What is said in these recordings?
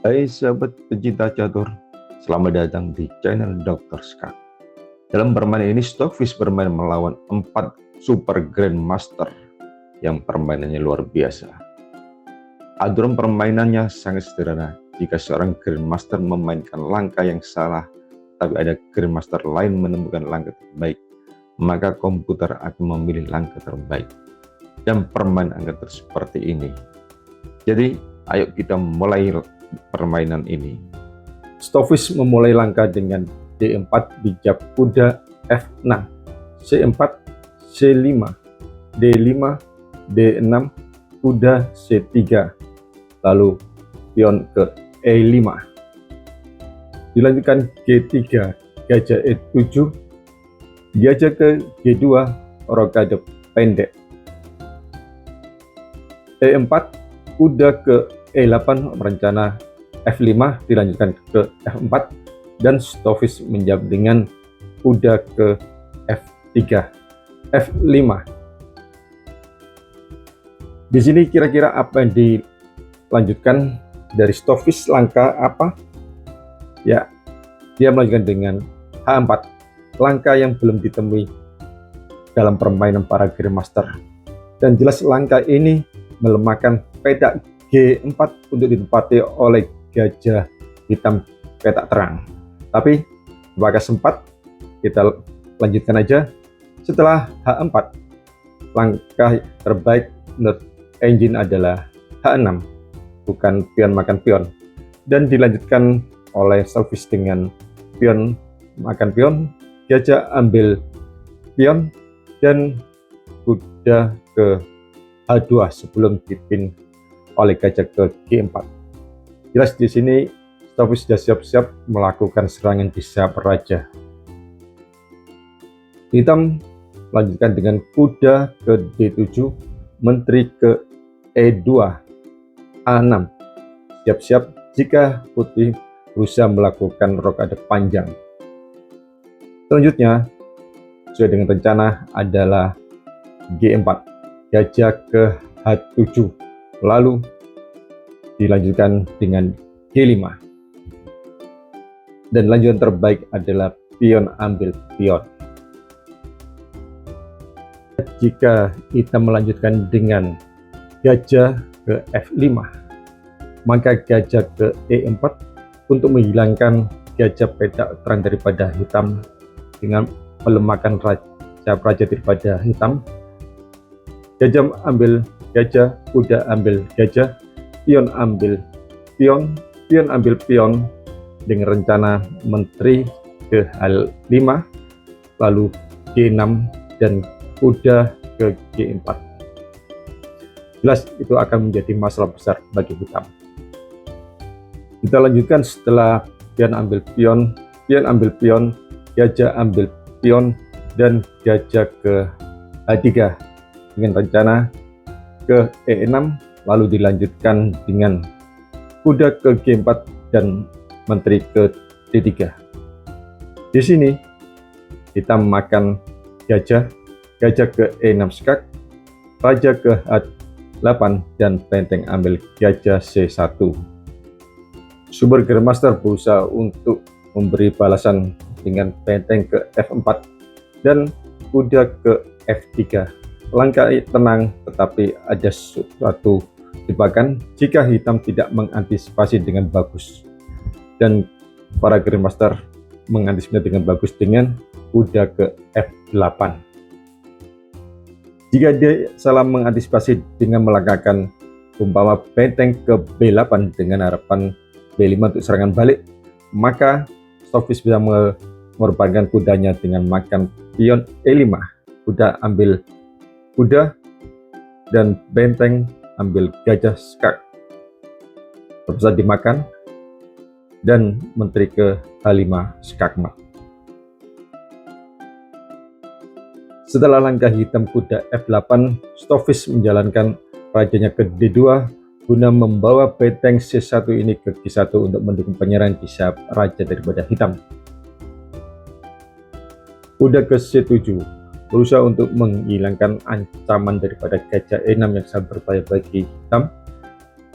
Hai sahabat pecinta catur, selamat datang di channel Dr. Skak. Dalam permainan ini, Stockfish bermain melawan 4 Super Grandmaster yang permainannya luar biasa. Aturan permainannya sangat sederhana. Jika seorang Grandmaster memainkan langkah yang salah, tapi ada Grandmaster lain menemukan langkah terbaik, maka komputer akan memilih langkah terbaik. Dan permainan akan seperti ini. Jadi, ayo kita mulai permainan ini. Stockfish memulai langkah dengan D4 bijak kuda F6, C4, C5, D5, D6, kuda C3, lalu pion ke E5. Dilanjutkan G3, gajah E7, gajah ke G2, rokade pendek. E4, kuda ke E8, rencana F5 dilanjutkan ke F4 dan Stockfish menjawab dengan kuda ke F3, F5. Di sini kira-kira apa yang dilanjutkan dari Stockfish, langkah apa? Ya, dia melanjutkan dengan H4, langkah yang belum ditemui dalam permainan para Grandmaster. Dan jelas langkah ini melemahkan petak G4 untuk ditempati oleh gajah hitam petak terang. Tapi apakah sempat? Kita lanjutkan aja. Setelah H4, langkah terbaik menurut engine adalah H6, bukan pion makan pion, dan dilanjutkan oleh Stockfish dengan pion makan pion, gajah ambil pion, dan kuda ke H2 sebelum dipin oleh gajah ke G4. Jelas di sini Stockfish sudah siap-siap melakukan serangan di sayap raja. Hitam lanjutkan dengan kuda ke D7, menteri ke E2, A6. Siap-siap jika putih berusaha melakukan rokade panjang. Selanjutnya, sesuai dengan rencana adalah G4, gajah ke H7, lalu dilanjutkan dengan G5. Dan lanjutan terbaik adalah pion ambil pion. Jika hitam melanjutkan dengan gajah ke F5, maka gajah ke E4 untuk menghilangkan gajah petak terang daripada hitam dengan melemahkan raja daripada hitam. Gajah ambil gajah, kuda ambil gajah, pion ambil pion, pion ambil pion dengan rencana menteri ke H5, lalu G6 dan kuda ke G4. Jelas itu akan menjadi masalah besar bagi hitam. Kita lanjutkan setelah pion ambil pion, pion ambil pion, gajah ambil pion, dan gajah ke H3 dengan rencana ke E6, lalu dilanjutkan dengan kuda ke G4 dan menteri ke D3. Di sini hitam makan gajah, gajah ke E6 skak, raja ke H8, dan benteng ambil gajah C1. Super Grandmaster berusaha untuk memberi balasan dengan benteng ke F4 dan kuda ke F3. Langkah tenang, tetapi ada suatu jebakan jika hitam tidak mengantisipasi dengan bagus. Dan para Grandmaster mengantisipasi dengan bagus dengan kuda ke F8. Jika dia salah mengantisipasi dengan melangkahkan umpama benteng ke B8 dengan harapan B5 untuk serangan balik, maka Stockfish bisa mengorbankan kudanya dengan makan pion E5, kuda ambil kuda, dan benteng ambil gajah skak. Bisa dimakan, dan menteri ke H5 skakmat. Setelah langkah hitam kuda F8, Stockfish menjalankan rajanya ke D2 guna membawa benteng C1 ini ke G1 untuk mendukung penyerangan di sayap raja daripada hitam. Kuda ke C7 berusaha untuk menghilangkan ancaman daripada gajah E6 yang sangat berbahaya bagi hitam,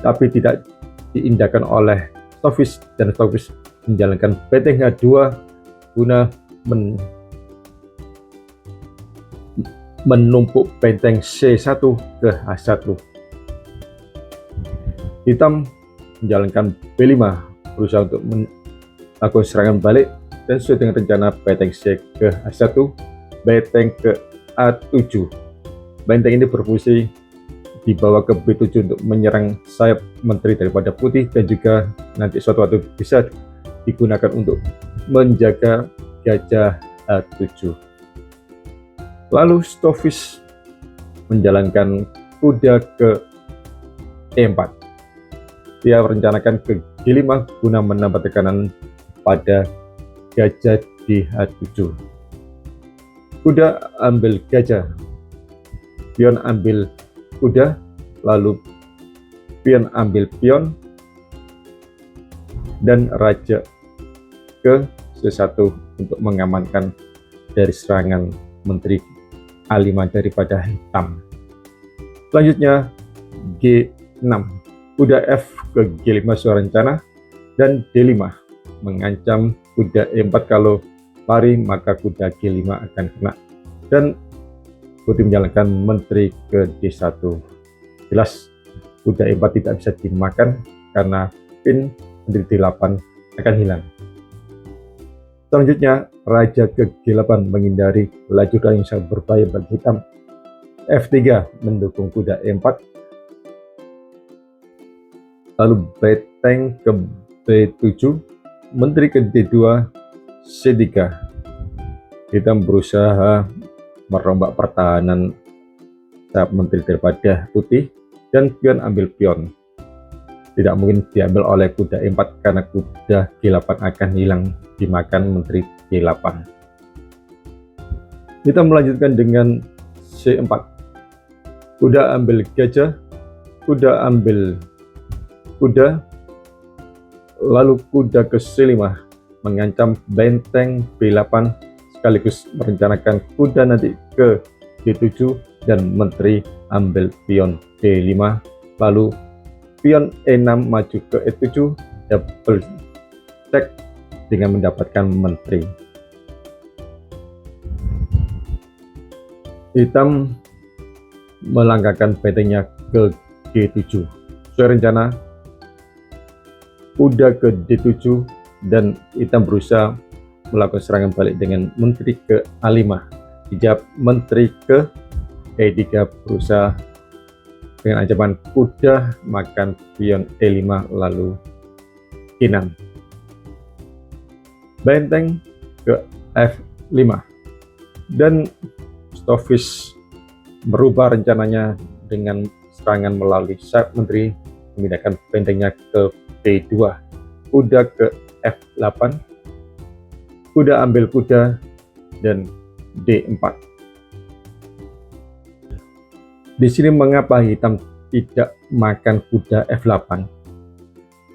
tapi tidak diindahkan oleh Stokvis dan Stokvis menjalankan benteng H2 guna menumpuk benteng C1 ke H1. Hitam menjalankan B5 berusaha untuk melakukan serangan balik dan sesuai dengan rencana benteng C ke H1, benteng ke A7. Benteng ini berfungsi dibawa ke B7 untuk menyerang sayap menteri daripada putih dan juga nanti suatu waktu bisa digunakan untuk menjaga gajah A7. Lalu Stokvis menjalankan kuda ke E4. Dia merencanakan ke G5 guna menambah tekanan pada gajah di H7. Kuda ambil gajah, pion ambil kuda, lalu pion ambil pion, dan raja ke C1 untuk mengamankan dari serangan menteri A5 daripada hitam. Selanjutnya G6, kuda F ke G5 sesuai rencana, dan D5 mengancam kuda E4. Kalau lari maka kuda G5 akan kena, dan putih menjalankan menteri ke D1. Jelas kuda E4 tidak bisa dimakan karena pin menteri D8 akan hilang. Selanjutnya raja ke G8 menghindari laju yang sangat berbahaya bagi hitam. F3 mendukung kuda E4. Lalu benteng ke B7, menteri ke D2, C3. Hitam berusaha merombak pertahanan sayap menteri daripada putih, dan pion ambil pion. Tidak mungkin diambil oleh kuda E4 karena kuda G8 akan hilang dimakan menteri G8. Kita melanjutkan dengan C4. Kuda ambil gajah, kuda ambil kuda, lalu kuda ke C5 mengancam benteng B8 sekaligus merencanakan kuda nanti ke D7 dan menteri ambil pion D5, lalu pion E6 maju ke E7, double check dengan mendapatkan menteri. Hitam melangkahkan bentengnya ke G7. Sesuai rencana, kuda ke D7 dan hitam berusaha melakukan serangan balik dengan menteri ke A5. Dijawab menteri ke E3 berusaha dengan ancaman kuda makan pion E5 lalu G6. Benteng ke F5 dan Stokvis merubah rencananya dengan serangan melalui sayap menteri, memindahkan bentengnya ke B2. Kuda ke F8, kuda ambil kuda, dan D4. Di sini mengapa hitam tidak makan kuda F8?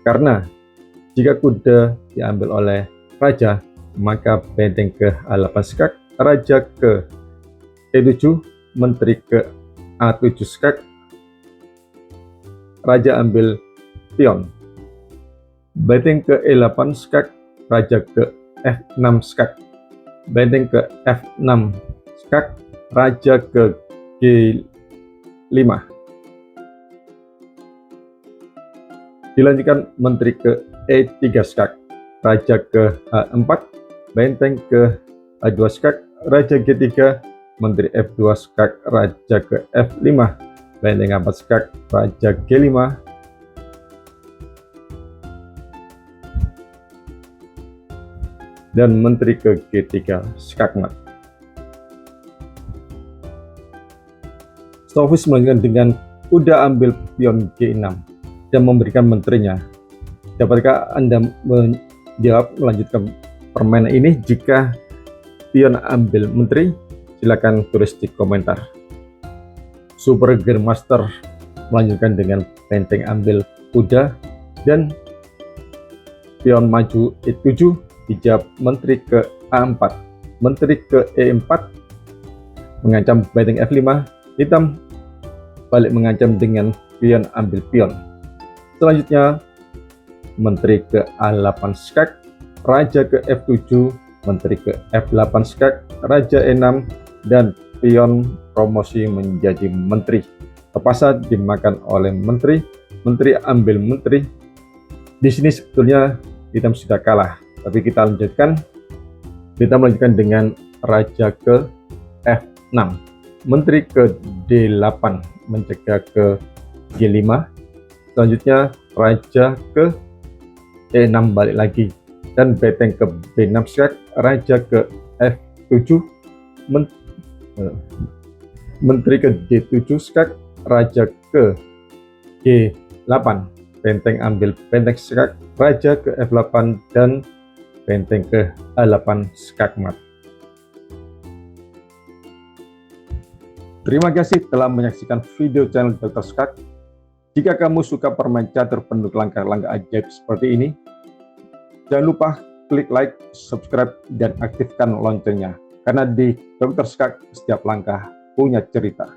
Karena jika kuda diambil oleh raja, maka benteng ke A8 skak, raja ke E7, menteri ke A7 skak, raja ambil pion, benteng ke E8 skak, raja ke F6 skak, benteng ke F6 skak, raja ke G5. Dilanjutkan menteri ke E3 skak, raja ke H4, benteng ke A2 skak, raja G3, menteri F2 skak, raja ke F5, benteng A4 skak, raja G5, dan menteri ke G3 skakmat. Stokvis melanjutkan dengan kuda ambil pion G6 dan memberikan menterinya. Dapatkah Anda menjawab melanjutkan permainan ini? Jika pion ambil menteri, silakan tulis di komentar. Super Grandmaster melanjutkan dengan benteng ambil kuda dan pion maju E7, dijawab menteri ke A4, menteri ke E4 mengancam benteng F5, hitam balik mengancam dengan pion ambil pion. Selanjutnya menteri ke A8 skak, raja ke F7, menteri ke F8 skak, raja E6, dan pion promosi menjadi menteri. Terpaksa dimakan oleh menteri, menteri ambil menteri. Di sini sebetulnya kita sudah kalah, tapi kita lanjutkan. Kita melanjutkan dengan raja ke F6, menteri ke D8 mencegah ke G5. Selanjutnya raja ke E6 balik lagi, dan benteng ke B6 skak, raja ke F7, menteri ke D7 skak, raja ke G8, benteng ambil benteng skak, raja ke F8, dan benteng ke A8 skak mat. Terima kasih telah menyaksikan video channel Dr. Skak. Jika kamu suka permain catur penuh langkah-langkah ajaib seperti ini, jangan lupa klik like, subscribe, dan aktifkan loncengnya. Karena di Dr. Skak setiap langkah punya cerita.